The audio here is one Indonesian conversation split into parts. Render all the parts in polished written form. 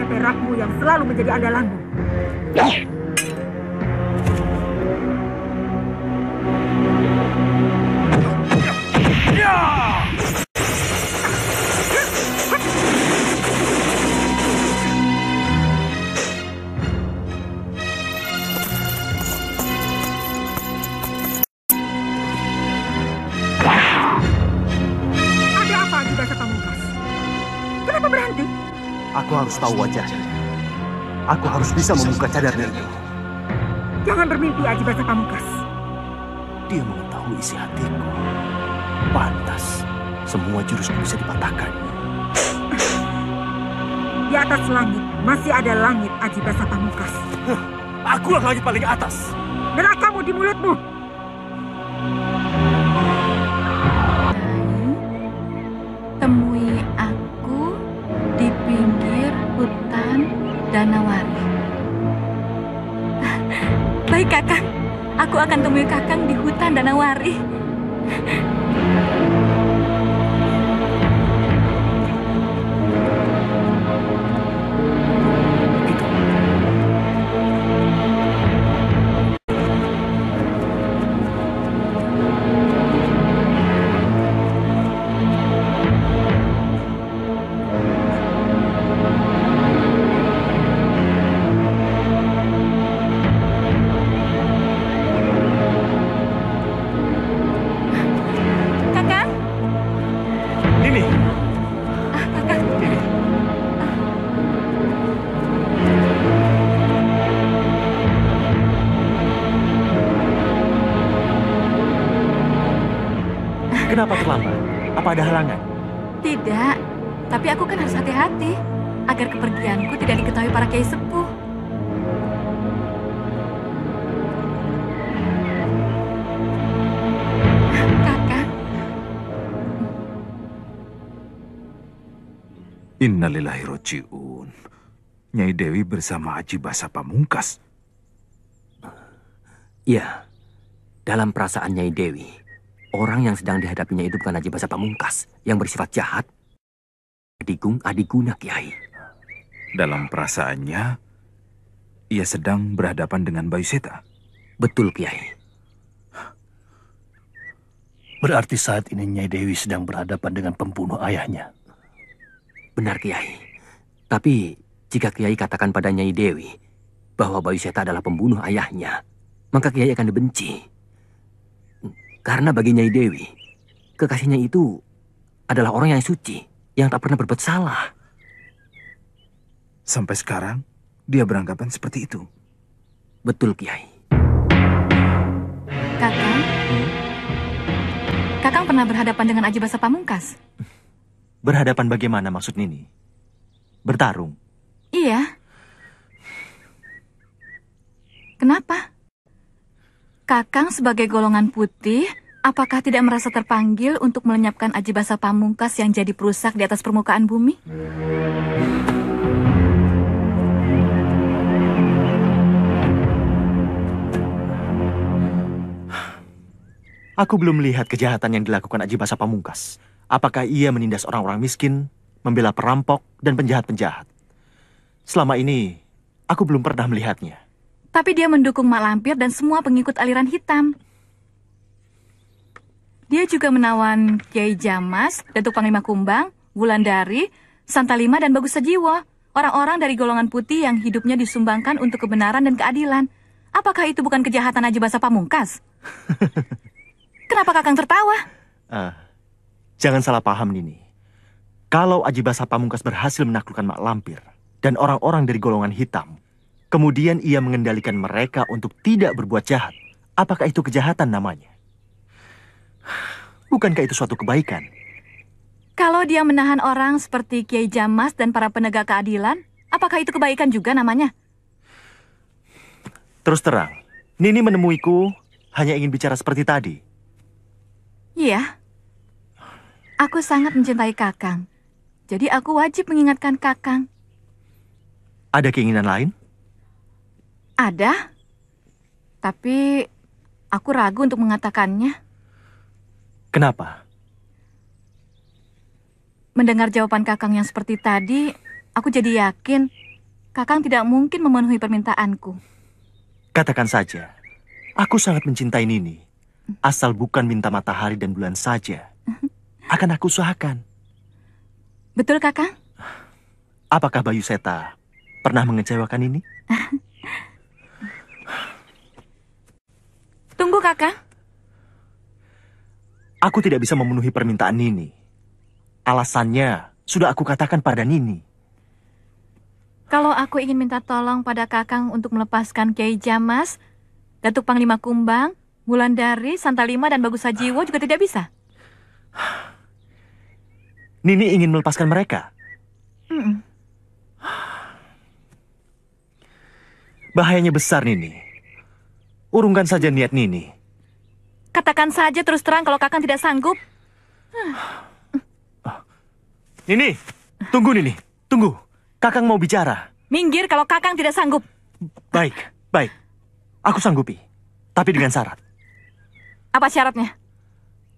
perakmu yang selalu menjadi andalanmu. Aku harus tahu wajahnya. Aku harus bisa membuka cadarnya itu. Jangan bermimpi, Aji Basa Pamungkas. Dia mengetahui isi hatiku. Pantas, semua jurusku bisa dipatahkan. Di atas langit, masih ada langit, Aji Basa Pamungkas. Akulah langit paling atas. Nerakamu di mulutmu. Temui aku di pinggir hutan Danawari. Baik, Kakang. Aku akan temui Kakang di hutan Danawari. Kenapa terlambat? Apa ada halangan? Tidak, tapi aku kan harus hati-hati agar kepergianku tidak diketahui para kiai sepuh. Kakak. Innalillahi roji'un. Nyai Dewi bersama Aji Basa Pamungkas. Iya, dalam perasaan Nyai Dewi, orang yang sedang dihadapinya itu bukan Aji Basa Pamungkas yang bersifat jahat. Adigung Adiguna, Kiai. Dalam perasaannya, ia sedang berhadapan dengan Bayu Seta. Betul, Kiai. Berarti saat ini Nyai Dewi sedang berhadapan dengan pembunuh ayahnya. Benar, Kiai. Tapi jika Kiai katakan pada Nyai Dewi bahwa Bayu Seta adalah pembunuh ayahnya, maka Kiai akan dibenci. Karena bagi Nyai Dewi, kekasihnya itu adalah orang yang suci, yang tak pernah berbuat salah. Sampai sekarang, dia beranggapan seperti itu. Betul, Kiai. Kakang? Kakang pernah berhadapan dengan Aji Basa Pamungkas? Berhadapan bagaimana maksud Nini? Bertarung? Iya. Kenapa? Kakang sebagai golongan putih, apakah tidak merasa terpanggil untuk melenyapkan Aji Basa Pamungkas yang jadi perusak di atas permukaan bumi? Aku belum melihat kejahatan yang dilakukan Aji Basa Pamungkas. Apakah ia menindas orang-orang miskin, membela perampok, dan penjahat-penjahat? Selama ini, aku belum pernah melihatnya. Tapi dia mendukung Mak Lampir dan semua pengikut aliran hitam. Dia juga menawan Kiai Jamas, Datuk Panglima Kumbang, Wulandari, Santalima, dan Bagus Sajiwo. Orang-orang dari golongan putih yang hidupnya disumbangkan untuk kebenaran dan keadilan. Apakah itu bukan kejahatan Aji Basa Pamungkas? Kenapa Kakang tertawa? Jangan salah paham, Nini. Kalau Aji Basa Pamungkas berhasil menaklukkan Mak Lampir dan orang-orang dari golongan hitam, kemudian ia mengendalikan mereka untuk tidak berbuat jahat, apakah itu kejahatan namanya? Bukankah itu suatu kebaikan? Kalau dia menahan orang seperti Kiai Jamas dan para penegak keadilan, apakah itu kebaikan juga namanya? Terus terang, Nini menemuiku hanya ingin bicara seperti tadi. Iya. Aku sangat mencintai Kakang. Jadi aku wajib mengingatkan Kakang. Ada keinginan lain? Ada. Tapi aku ragu untuk mengatakannya. Kenapa? Mendengar jawaban Kakang yang seperti tadi, aku jadi yakin Kakang tidak mungkin memenuhi permintaanku. Katakan saja, aku sangat mencintai Nini. Asal bukan minta matahari dan bulan saja, akan aku usahakan. Betul, Kakang? Apakah Bayu Seta pernah mengecewakan Nini? Tunggu, Kakang. Aku tidak bisa memenuhi permintaan Nini. Alasannya sudah aku katakan pada Nini. Kalau aku ingin minta tolong pada Kakang untuk melepaskan Kiai Jamas, Datuk Panglima Kumbang, Wulandari, Santalima, dan Bagus Sajiwo juga tidak bisa. Nini ingin melepaskan mereka. Bahayanya besar, Nini. Urungkan saja niat Nini. Katakan saja terus terang kalau Kakang tidak sanggup. Nini, tunggu Nini, tunggu. Kakang mau bicara. Minggir kalau Kakang tidak sanggup. Baik, baik. Aku sanggupi, tapi dengan syarat. Apa syaratnya?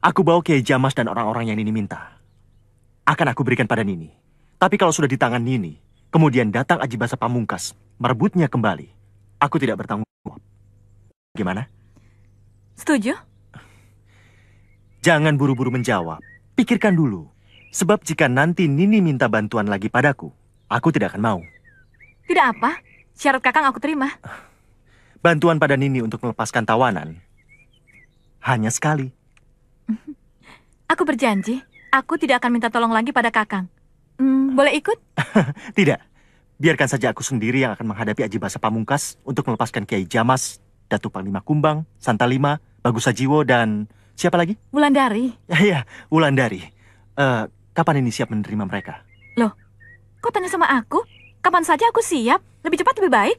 Aku bawa Kiai Jamas dan orang-orang yang Nini minta. Akan aku berikan pada Nini. Tapi kalau sudah di tangan Nini, kemudian datang Aji Basa Pamungkas, merebutnya kembali, aku tidak bertanggung jawab. Gimana? Setuju? Jangan buru-buru menjawab. Pikirkan dulu. Sebab jika nanti Nini minta bantuan lagi padaku, aku tidak akan mau. Tidak apa. Syarat Kakang aku terima. Bantuan pada Nini untuk melepaskan tawanan hanya sekali. Aku berjanji, aku tidak akan minta tolong lagi pada Kakang. Boleh ikut? Tidak. Biarkan saja aku sendiri yang akan menghadapi Aji Basa Pamungkas untuk melepaskan Kiai Jamas, Datuk Panglima Kumbang, Santalima, Bagus Sajiwo, dan siapa lagi? Wulandari. Iya, Wulandari. Kapan ini siap menerima mereka? Loh, kok tanya sama aku? Kapan saja aku siap. Lebih cepat lebih baik.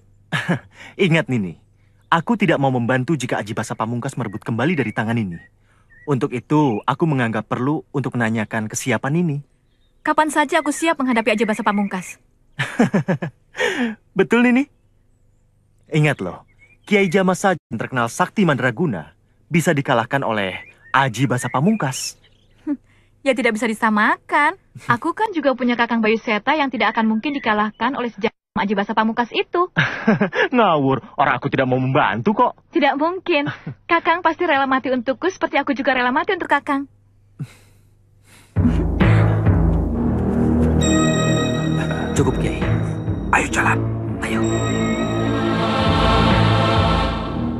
Ingat Nini, aku tidak mau membantu jika Aji Basa Pamungkas merebut kembali dari tangan Nini. Untuk itu, aku menganggap perlu untuk menanyakan kesiapan Nini. Kapan saja aku siap menghadapi Aji Basa Pamungkas. Betul Nini? Ingat loh, Kiai Jamas saja yang terkenal sakti mandraguna bisa dikalahkan oleh Aji Basa Pamungkas. Ya tidak bisa disamakan. Aku kan juga punya Kakang Bayu Seta yang tidak akan mungkin dikalahkan oleh sejak Aji Basa Pamungkas itu. Ngawur, orang aku tidak mau membantu kok. Tidak mungkin. Kakang pasti rela mati untukku seperti aku juga rela mati untuk Kakang. Cukup, Kiai. Ayo jalan. Ayo.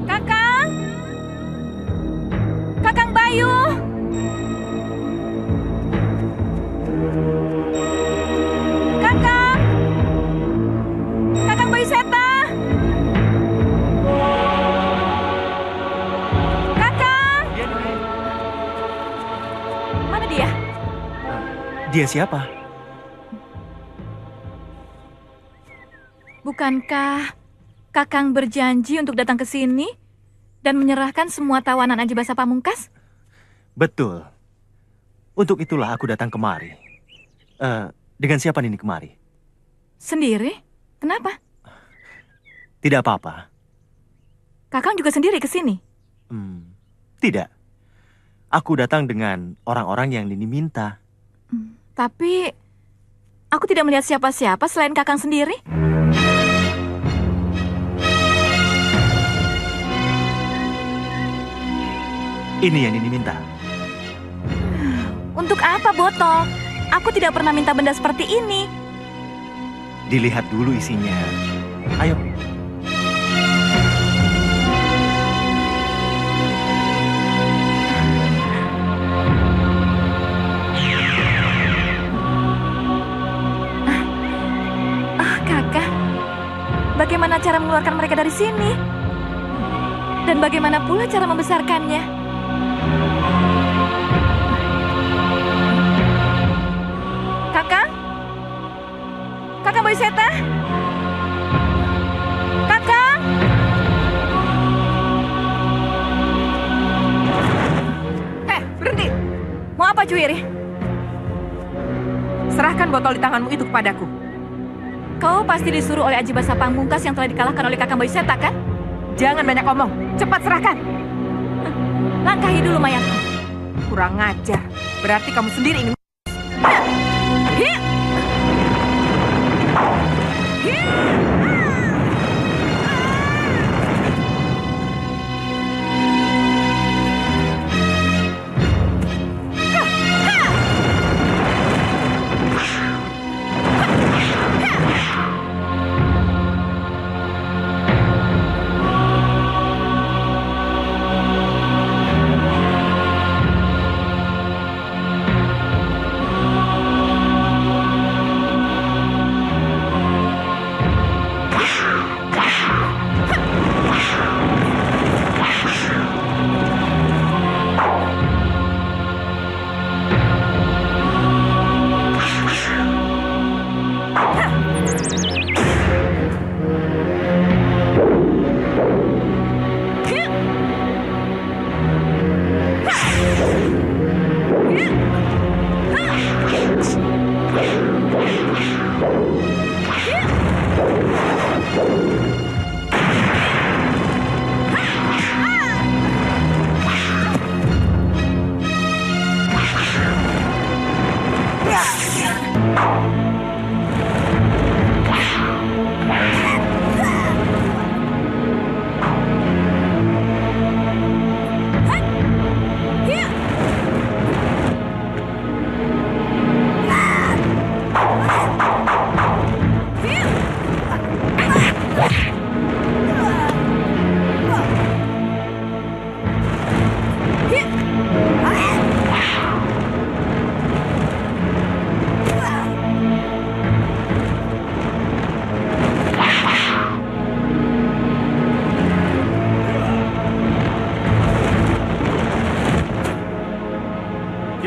Kakang! Kakang Bayu! Kakang! Kakang Bayu Seta! Kakang! Mana dia? Dia siapa? Bukankah Kakang berjanji untuk datang ke sini dan menyerahkan semua tawanan Aji Basa Pamungkas? Betul. Untuk itulah aku datang kemari. Dengan siapa Nini kemari? Sendiri? Kenapa? Tidak apa-apa. Kakang juga sendiri ke sini? Tidak. Aku datang dengan orang-orang yang Nini minta. Tapi aku tidak melihat siapa-siapa selain Kakang sendiri. Ini yang Nini minta. Untuk apa, Botol? Aku tidak pernah minta benda seperti ini. Dilihat dulu isinya. Ayo. Kakak, bagaimana cara mengeluarkan mereka dari sini? Dan bagaimana pula cara membesarkannya? Kakang? Kakang Bayu Seta? Kakang? Berhenti. Mau apa, Juwiri? Serahkan botol di tanganmu itu kepadaku. Kau pasti disuruh oleh Aji Basa Pamungkas yang telah dikalahkan oleh Kakang Bayu Seta, kan? Jangan banyak omong. Cepat serahkan. Langkahi dulu mayatku. Kurang ajar. Berarti kamu sendiri ingin... Hi!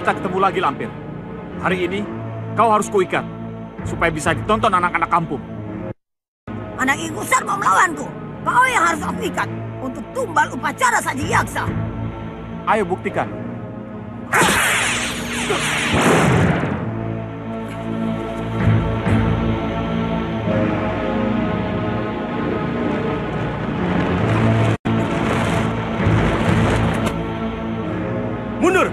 kita ketemu lagi, Lampir. Hari ini, kau harus kuikat, supaya bisa ditonton anak-anak kampung. Anak ingusan mau melawanku. Kau yang harus aku ikat untuk tumbal upacara Saji Yaksa. Ayo buktikan. Mundur!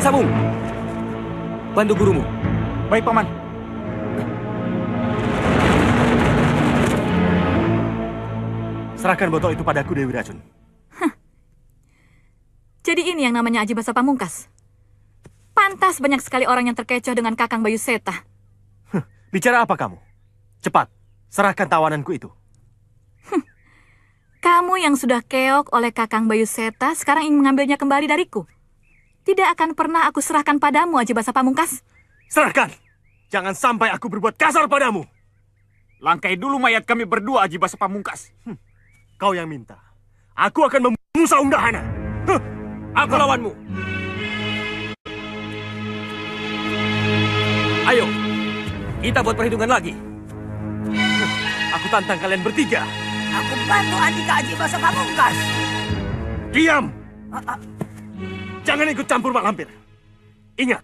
Sabung, bantu gurumu. Baik, Paman. Serahkan botol itu padaku, Dewi Racun. Jadi ini yang namanya Aji Basa Pamungkas. Pantas banyak sekali orang yang terkecoh dengan Kakang Bayu Seta. Bicara apa kamu? Cepat, serahkan tawananku itu. Kamu yang sudah keok oleh Kakang Bayu Seta sekarang ingin mengambilnya kembali dariku. Tidak akan pernah aku serahkan padamu, Aji Basa Pamungkas. Serahkan! Jangan sampai aku berbuat kasar padamu. Langkai dulu mayat kami berdua, Aji Basa Pamungkas. Kau yang minta. Aku akan membunuh Saunggahana. Aku lawanmu. Ayo, kita buat perhitungan lagi. Aku tantang kalian bertiga. Aku bantu Andika Aji Basa Pamungkas. Diam! Jangan ikut campur, Mak Lampir. Ingat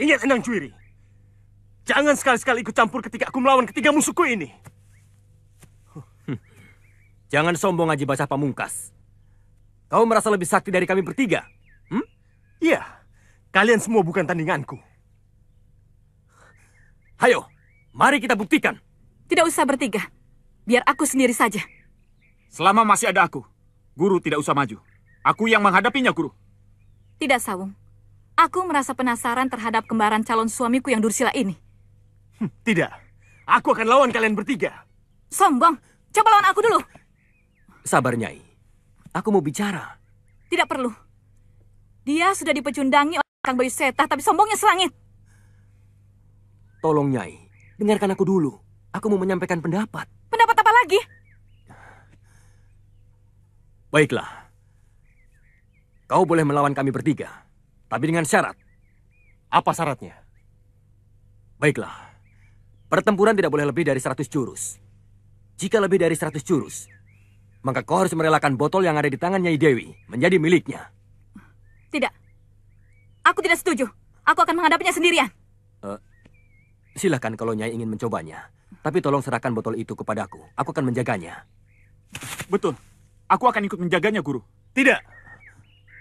Endang Cuiri. Jangan sekali-sekali ikut campur ketika aku melawan ketiga musuhku ini. Jangan sombong, Aji Basa Pamungkas. Kau merasa lebih sakti dari kami bertiga? Iya, kalian semua bukan tandinganku. Hayo, mari kita buktikan. Tidak usah bertiga. Biar aku sendiri saja. Selama masih ada aku, guru tidak usah maju. Aku yang menghadapinya, guru. Tidak, Sawung. Aku merasa penasaran terhadap kembaran calon suamiku yang Dursila ini. Tidak, aku akan lawan kalian bertiga. Sombong. Coba lawan aku dulu. Sabar, Nyai. Aku mau bicara. Tidak perlu. Dia sudah dipecundangi oleh Kang Bayu Seta, tapi sombongnya selangit. Tolong, Nyai. Dengarkan aku dulu. Aku mau menyampaikan pendapat. Pendapat apa lagi? Baiklah. Kau boleh melawan kami bertiga. Tapi dengan syarat. Apa syaratnya? Baiklah. Pertempuran tidak boleh lebih dari 100 jurus. Jika lebih dari 100 jurus, maka kau harus merelakan botol yang ada di tangan Nyai Dewi menjadi miliknya. Tidak. Aku tidak setuju. Aku akan menghadapinya sendirian. Silakan kalau Nyai ingin mencobanya. Tapi tolong serahkan botol itu kepadaku. Aku akan menjaganya. Betul. Aku akan ikut menjaganya, guru. Tidak.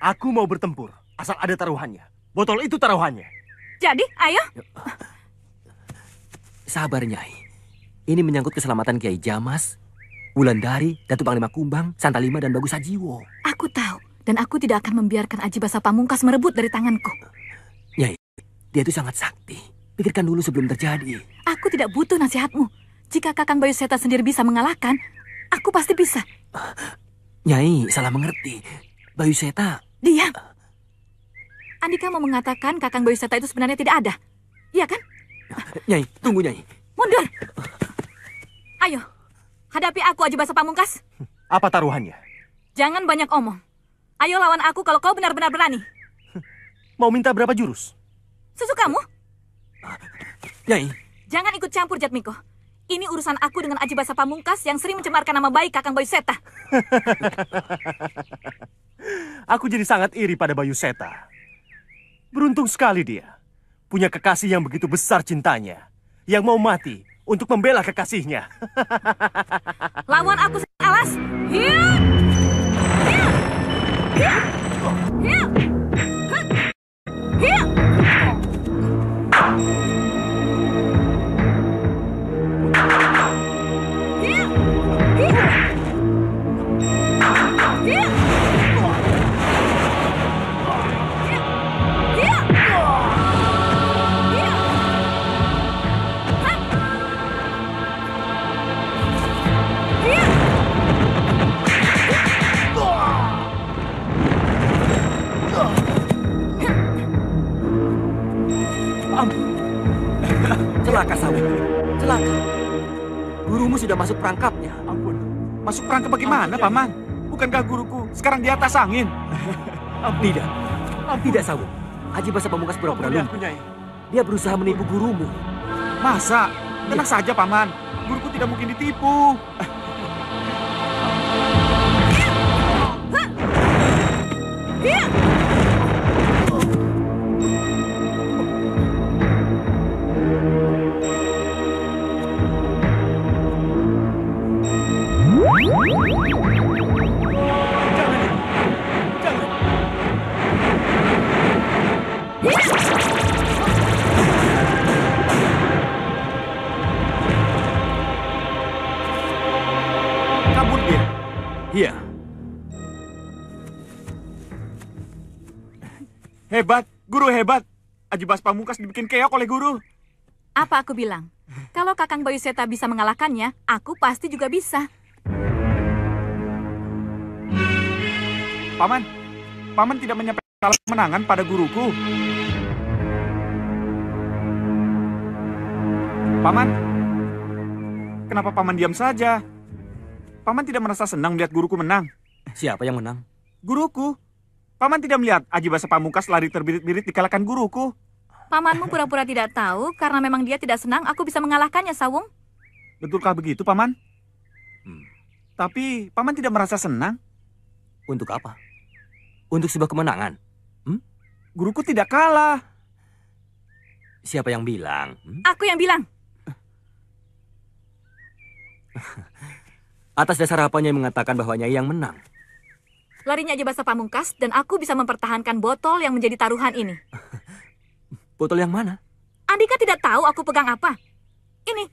Aku mau bertempur. Asal ada taruhannya. Botol itu taruhannya. Jadi, ayo. Sabar, Nyai. Ini menyangkut keselamatan Kiai Jamas, Wulandari, Datuk Panglima Kumbang, Santalima, dan Bagus Sajiwo. Aku tahu. Dan aku tidak akan membiarkan Aji Basa Pamungkas merebut dari tanganku. Nyai, dia itu sangat sakti. Pikirkan dulu sebelum terjadi. Aku tidak butuh nasihatmu. Jika Kakang Bayu Seta sendiri bisa mengalahkan, aku pasti bisa. Nyai, salah mengerti. Bayu Seta... Diam. Andika mau mengatakan Kakang Bayu Seta itu sebenarnya tidak ada. Iya kan? Nyai, tunggu, Nyai. Mundur. Ayo, hadapi aku, Aji Basa Pamungkas. Apa taruhannya? Jangan banyak omong. Ayo lawan aku kalau kau benar-benar berani. Mau minta berapa jurus? Sesukamu. Nyai. Jangan ikut campur, Jatmiko. Ini urusan aku dengan Aji Basa Pamungkas yang sering mencemarkan nama baik Kakang Bayu Seta. Aku jadi sangat iri pada Bayu Seta. Beruntung sekali dia. Punya kekasih yang begitu besar cintanya. Yang mau mati untuk membela kekasihnya. Lawan aku, alas. Hiat! Hiat! Hiat! Hiat! Hiat! sudah masuk perangkapnya. Ampun. Masuk perangkap bagaimana, Paman? Bukankah guruku sekarang di atas angin? Tidak. Tidak, Sawung. Haji Basa Pamungkas pura-pura lumpuh. Dia berusaha menipu gurumu. Masa? Tenang saja, Paman. Guruku tidak mungkin ditipu. Kabur dia. Iya. Hebat, guru hebat. Haji Basa Pamungkas dibikin keok oleh guru. Apa aku bilang? Kalau Kakang Bayu Seta bisa mengalahkannya, aku pasti juga bisa. Paman tidak menyampaikan kemenangan pada guruku. Paman, kenapa Paman diam saja? Paman tidak merasa senang melihat guruku menang. Siapa yang menang? Guruku. Paman tidak melihat Haji Basa Pamungkas lari terbirit-birit dikalahkan guruku. Pamanmu pura-pura tidak tahu karena memang dia tidak senang aku bisa mengalahkannya, Sawung. Betulkah begitu, Paman? Tapi Paman tidak merasa senang. Untuk apa? Untuk sebuah kemenangan? Guruku tidak kalah. Siapa yang bilang? Aku yang bilang. Atas dasar apanya yang mengatakan bahwa Nyai yang menang? Larinya Haji Basa Pamungkas dan aku bisa mempertahankan botol yang menjadi taruhan ini. Botol yang mana? Andika tidak tahu aku pegang apa. Ini.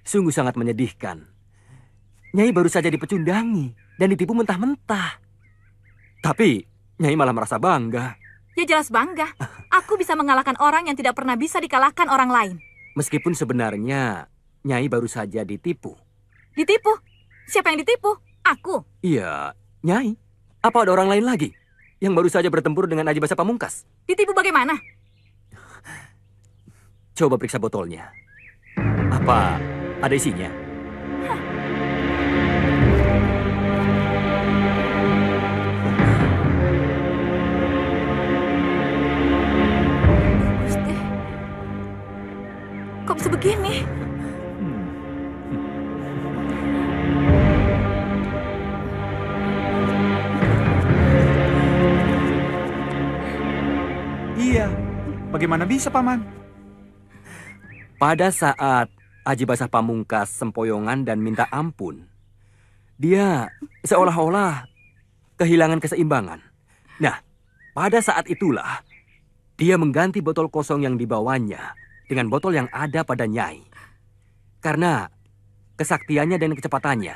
Sungguh sangat menyedihkan. Nyai baru saja dipecundangi dan ditipu mentah-mentah. Tapi Nyai malah merasa bangga. Ya jelas bangga. Aku bisa mengalahkan orang yang tidak pernah bisa dikalahkan orang lain. Meskipun sebenarnya Nyai baru saja ditipu. Ditipu? Siapa yang ditipu? Aku. Iya, Nyai. Apa ada orang lain lagi yang baru saja bertempur dengan Haji Basa Pamungkas? Ditipu bagaimana? Coba periksa botolnya. Apa ada isinya? Gusti. Kok bisa begini? Iya, bagaimana bisa, Paman? Pada saat Haji Basa Pamungkas sempoyongan dan minta ampun, dia seolah-olah kehilangan keseimbangan. Nah, pada saat itulah dia mengganti botol kosong yang dibawanya dengan botol yang ada pada Nyai. Karena kesaktiannya dan kecepatannya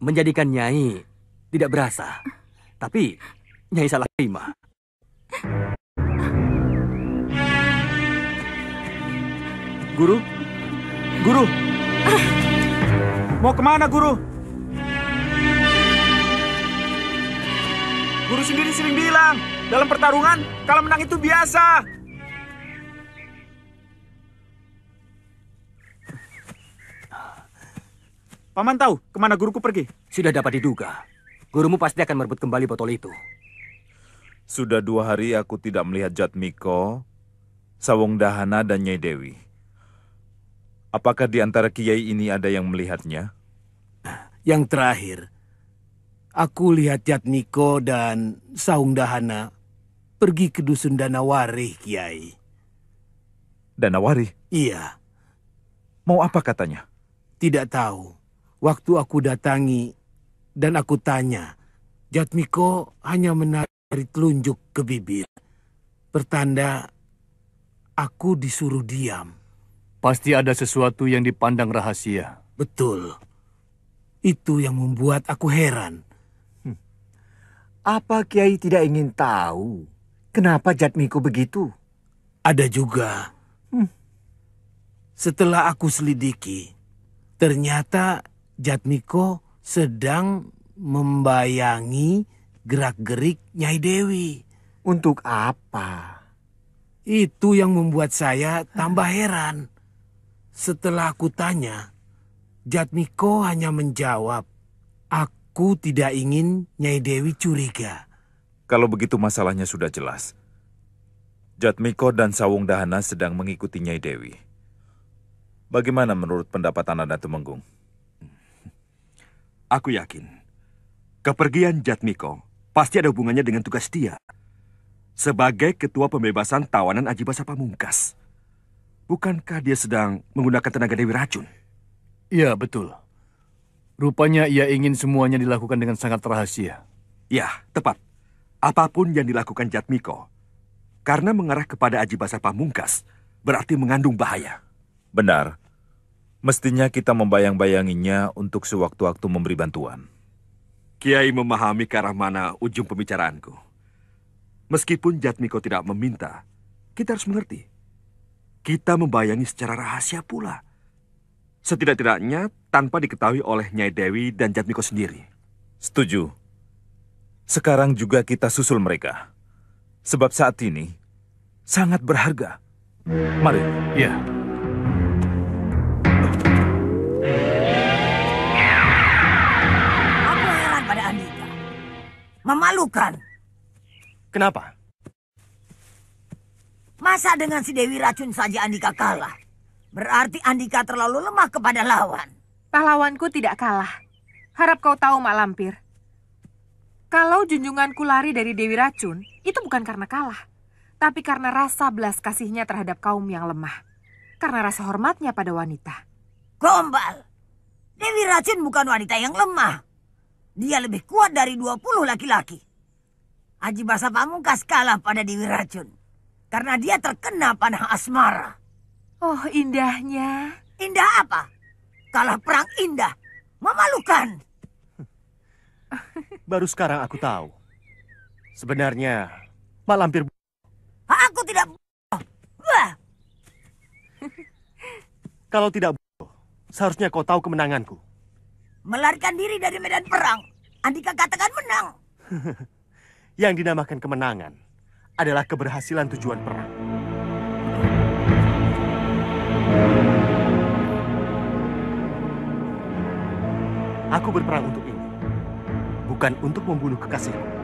menjadikan Nyai tidak berasa. Tapi Nyai salah terima. Guru? Guru? Mau kemana, Guru? Guru sendiri sering bilang, dalam pertarungan, kalau menang itu biasa. Paman tahu kemana guruku pergi? Sudah dapat diduga. Gurumu pasti akan merebut kembali botol itu. Sudah 2 hari aku tidak melihat Jatmiko, Sawung Dahana, dan Nyai Dewi. Apakah di antara kiai ini ada yang melihatnya? Yang terakhir, aku lihat Jatmiko dan Sawung Dahana pergi ke dusun Danawari, Kiai. Danawari? Iya. Mau apa katanya? Tidak tahu. Waktu aku datangi dan aku tanya, Jatmiko hanya menarik telunjuk ke bibir. Pertanda aku disuruh diam. Pasti ada sesuatu yang dipandang rahasia. Betul. Itu yang membuat aku heran. Apa Kiai tidak ingin tahu kenapa Jatmiko begitu? Ada juga. Setelah aku selidiki, ternyata Jatmiko sedang membayangi gerak-gerik Nyai Dewi. Untuk apa? Itu yang membuat saya tambah heran. Setelah aku tanya, Jatmiko hanya menjawab, aku tidak ingin Nyai Dewi curiga. Kalau begitu masalahnya sudah jelas. Jatmiko dan Sawung Dahana sedang mengikuti Nyai Dewi. Bagaimana menurut pendapat Ananda Tumenggung? Aku yakin, kepergian Jatmiko pasti ada hubungannya dengan tugas dia sebagai ketua pembebasan tawanan Ajibasa Pamungkas. Bukankah dia sedang menggunakan tenaga Dewi Racun? Iya, betul. Rupanya ia ingin semuanya dilakukan dengan sangat rahasia. Ya, tepat. Apapun yang dilakukan Jatmiko, karena mengarah kepada Ajibasa Pamungkas, berarti mengandung bahaya. Benar. Mestinya kita membayang-bayanginya untuk sewaktu-waktu memberi bantuan. Kiai memahami ke arah mana ujung pembicaraanku. Meskipun Jatmiko tidak meminta, kita harus mengerti. Kita membayangi secara rahasia pula. Setidak-tidaknya tanpa diketahui oleh Nyai Dewi dan Jatmiko sendiri. Setuju. Sekarang juga kita susul mereka. Sebab saat ini sangat berharga. Mari. Ya. Aku heran pada Andika. Memalukan. Kenapa? Masa dengan si Dewi Racun saja Andika kalah? Berarti Andika terlalu lemah kepada lawan. Pahlawanku tidak kalah. Harap kau tahu, Mak Lampir. Kalau junjunganku lari dari Dewi Racun, itu bukan karena kalah. Tapi karena rasa belas kasihnya terhadap kaum yang lemah. Karena rasa hormatnya pada wanita. Gombal. Dewi Racun bukan wanita yang lemah. Dia lebih kuat dari 20 laki-laki. Ajibasa Pamungkas kalah pada Dewi Racun. Karena dia terkena panah asmara. Oh, indahnya. Indah apa? Kalah perang indah. Memalukan. Baru sekarang aku tahu. Sebenarnya, Mak Lampir... Aku tidak... Wah. Kalau tidak bodoh, seharusnya kau tahu kemenanganku. Melarikan diri dari medan perang. Andika katakan menang. Yang dinamakan kemenangan adalah keberhasilan tujuan perang. Aku berperang untuk ini. Bukan untuk membunuh kekasihku.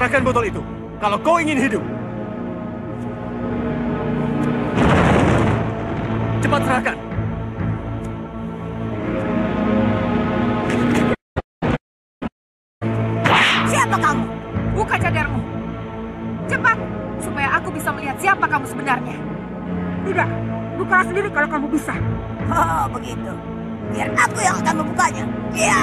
Serahkan botol itu, kalau kau ingin hidup. Cepat serahkan. Siapa kamu? Buka cadarmu. Cepat, supaya aku bisa melihat siapa kamu sebenarnya. Tidak, bukalah sendiri kalau kamu bisa. Oh, begitu. Biar aku yang akan membukanya. Iya.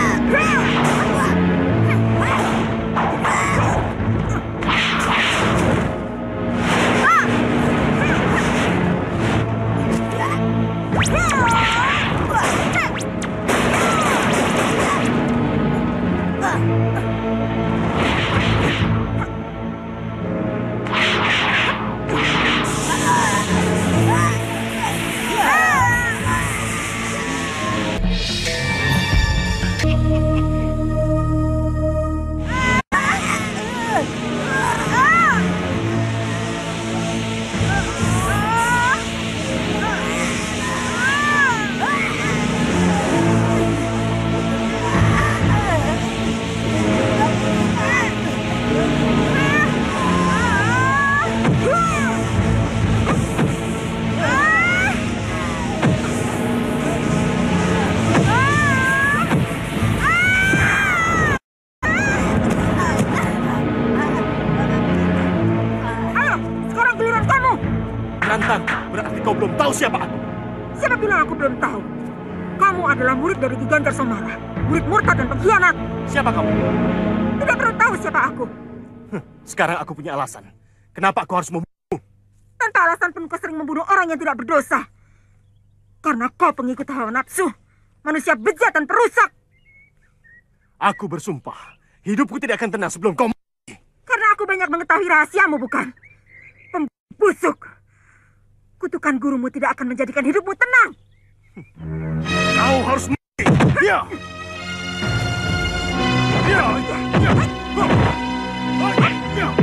Siapa aku? Siapa bilang aku belum tahu? Kamu adalah murid dari Ki Ganjar Somara. Murid murtad dan pengkhianat. Siapa kamu? Tidak perlu tahu siapa aku. Sekarang aku punya alasan. Kenapa aku harus membunuh? Tanpa alasan pun kau sering membunuh orang yang tidak berdosa. Karena kau pengikut hawa nafsu. Manusia bejat dan perusak. Aku bersumpah, hidupku tidak akan tenang sebelum kau mati. Karena aku banyak mengetahui rahasiamu, bukan? Pembusuk. Kutukan gurumu tidak akan menjadikan hidupmu tenang. Kau harus mati. Ya. Ya. Ya.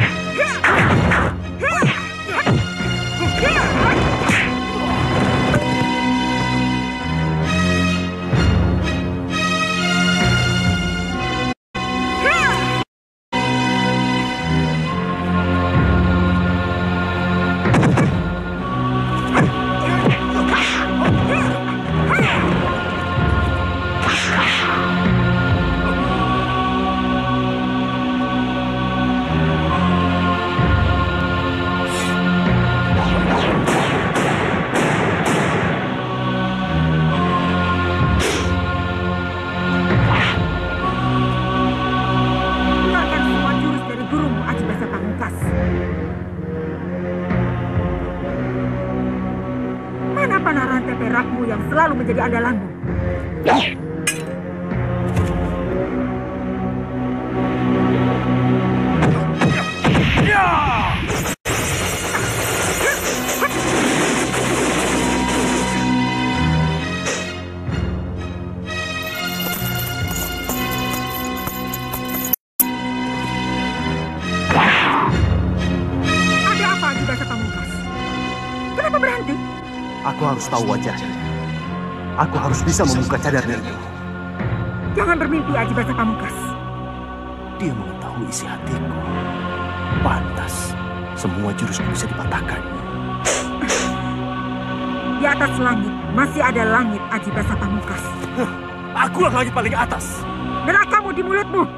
Selalu menjadi andalanmu. Ada apa juga Pamungkas? Kenapa berhenti? Aku harus tahu wajahnya. Aku harus bisa membuka cadarnya itu. Jangan bermimpi, Aji Basa Pamungkas. Dia mengetahui isi hatiku. Pantas, semua jurusku bisa dipatahkan. Di atas langit, masih ada langit, Aji Basa Pamungkas. Akulah langit paling atas. Nerakamu di mulutmu.